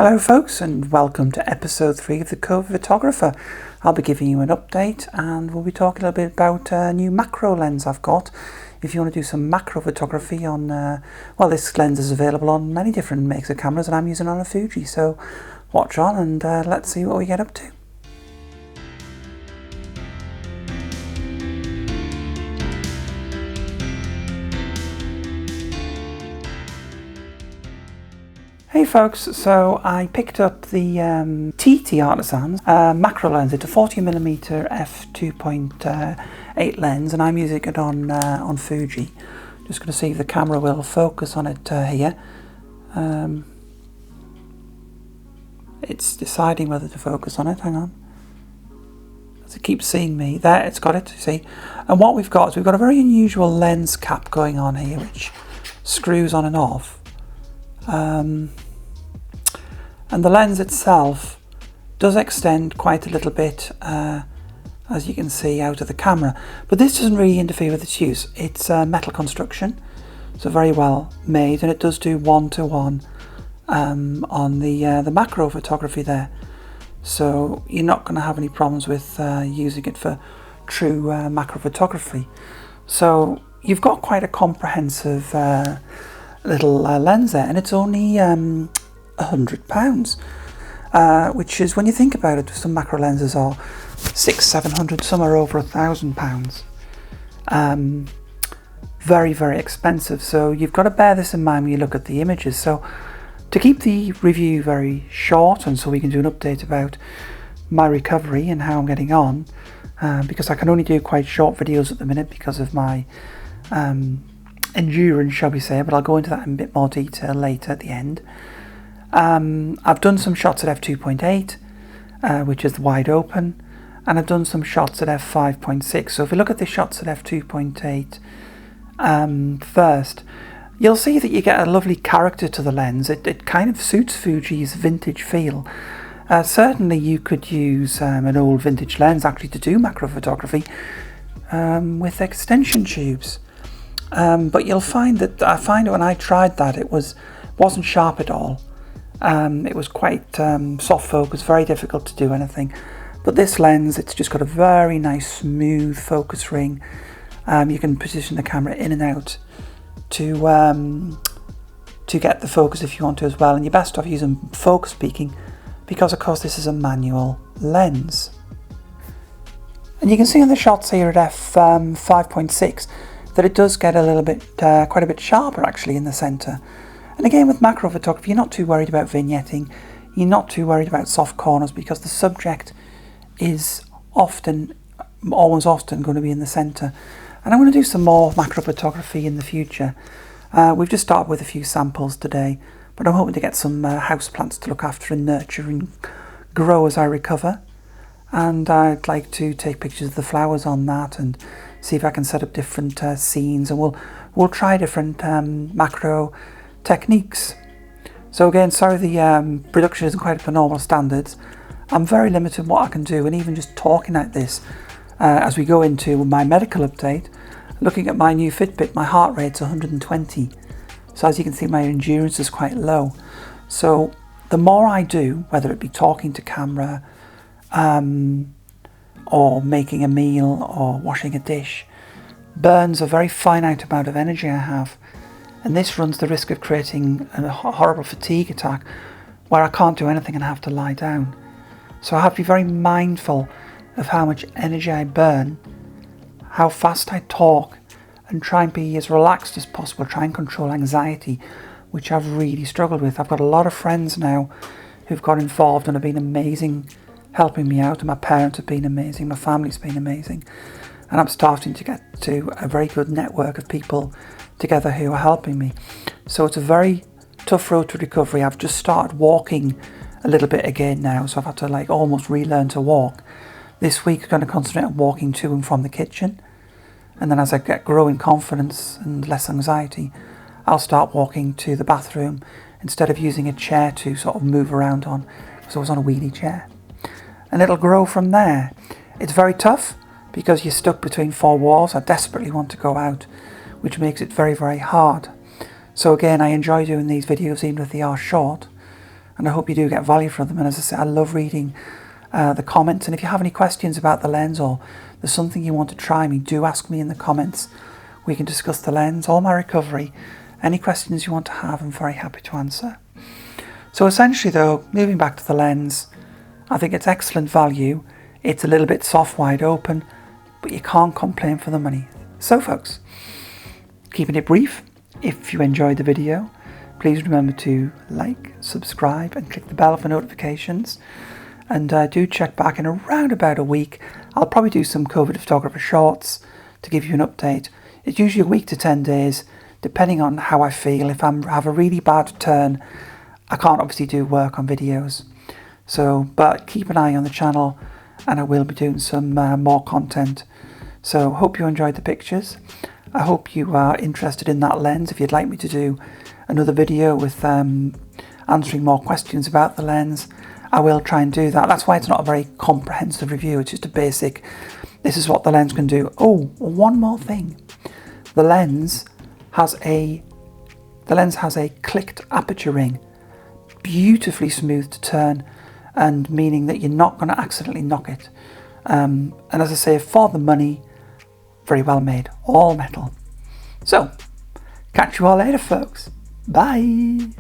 Hello folks, and welcome to episode 3 of The Cover Photographer. I'll be giving you an update and we'll be talking a little bit about a new macro lens I've got. If you want to do some macro photography on, well, this lens is available on many different makes of cameras and I'm using it on a Fuji, so watch on and let's see what we get up to. Hey folks, so I picked up the TTArtisans macro lens. It's a 40mm F2.8 lens and I'm using it on Fuji. Just going to see if the camera will focus on it here. It's deciding whether to focus on it, hang on. As it keeps seeing me, there it's got it, see. And what we've got is we've got a very unusual lens cap going on here which screws on and off. And the lens itself does extend quite a little bit, as you can see, out of the camera. But this doesn't really interfere with its use. It's a metal construction, so very well made, and it does do 1-to-1 on the macro photography there. So you're not going to have any problems with using it for true macro photography. So you've got quite a comprehensive little lens there, and it's only £100, which is, when you think about it, some macro lenses are £600-700, some are over £1,000. Very, very expensive, so you've got to bear this in mind when you look at the images. So to keep the review very short, and so we can do an update about my recovery and how I'm getting on, because I can only do quite short videos at the minute because of my endurance, shall we say, but I'll go into that in a bit more detail later at the end. I've done some shots at f2.8, which is wide open, and I've done some shots at f5.6. So if we look at the shots at f2.8 first, you'll see that you get a lovely character to the lens. It kind of suits Fuji's vintage feel. Certainly you could use an old vintage lens actually to do macro photography with extension tubes. But you'll find that, I find when I tried that, it wasn't sharp at all. It was quite soft focus, very difficult to do anything. But this lens, it's just got a very nice smooth focus ring. You can position the camera in and out to get the focus if you want to as well. And you're best off using focus peaking because of course this is a manual lens. And you can see on the shots here at f5.6 that it does get a little bit, quite a bit sharper actually in the centre. And again, with macro photography, you're not too worried about vignetting, you're not too worried about soft corners because the subject is almost often going to be in the centre. And I'm going to do some more macro photography in the future. We've just started with a few samples today, but I'm hoping to get some houseplants to look after and nurture and grow as I recover. And I'd like to take pictures of the flowers on that and see if I can set up different scenes, and we'll try different macro techniques. So again, sorry the production isn't quite up to normal standards. I'm very limited in what I can do, and even just talking like this as we go into my medical update, looking at my new Fitbit, my heart rate's 120. So as you can see, my endurance is quite low. So the more I do, whether it be talking to camera, or making a meal or washing a dish, burns a very finite amount of energy I have, and this runs the risk of creating a horrible fatigue attack where I can't do anything and I have to lie down. So I have to be very mindful of how much energy I burn, how fast I talk, and try and be as relaxed as possible, try and control anxiety, which I've really struggled with. I've got a lot of friends now who've got involved and have been amazing helping me out, and my parents have been amazing, my family's been amazing, and I'm starting to get to a very good network of people together who are helping me. So it's a very tough road to recovery. I've just started walking a little bit again now, so I've had to almost relearn to walk. This week I'm going to concentrate on walking to and from the kitchen, and then as I get growing confidence and less anxiety, I'll start walking to the bathroom instead of using a chair to sort of move around on, because I was on a wheelie chair. And it'll grow from there. It's very tough because you're stuck between four walls. I desperately want to go out, which makes it very, very hard. So again, I enjoy doing these videos even if they are short. and I hope you do get value from them. And as I say, I love reading the comments, and if you have any questions about the lens or there's something you want to try me, do ask me in the comments. We can discuss the lens or my recovery. Any questions you want to have, I'm very happy to answer. So essentially though, moving back to the lens, I think it's excellent value. It's a little bit soft wide open, but you can't complain for the money. So folks, keeping it brief, if you enjoyed the video, please remember to like, subscribe and click the bell for notifications. And do check back in around about a week. I'll probably do some COVID photographer shorts to give you an update. It's usually a week to 10 days, depending on how I feel. If I have a really bad turn, I can't obviously do work on videos. So, but keep an eye on the channel, and I will be doing some more content. So hope you enjoyed the pictures. I hope you are interested in that lens. If you'd like me to do another video with answering more questions about the lens, I will try and do that. That's why it's not a very comprehensive review. It's just a basic, this is what the lens can do. Oh, one more thing. The lens has a clicked aperture ring. Beautifully smooth to turn, and meaning that you're not going to accidentally knock it. And as I say, for the money, very well made. All metal. So, catch you all later, folks. Bye.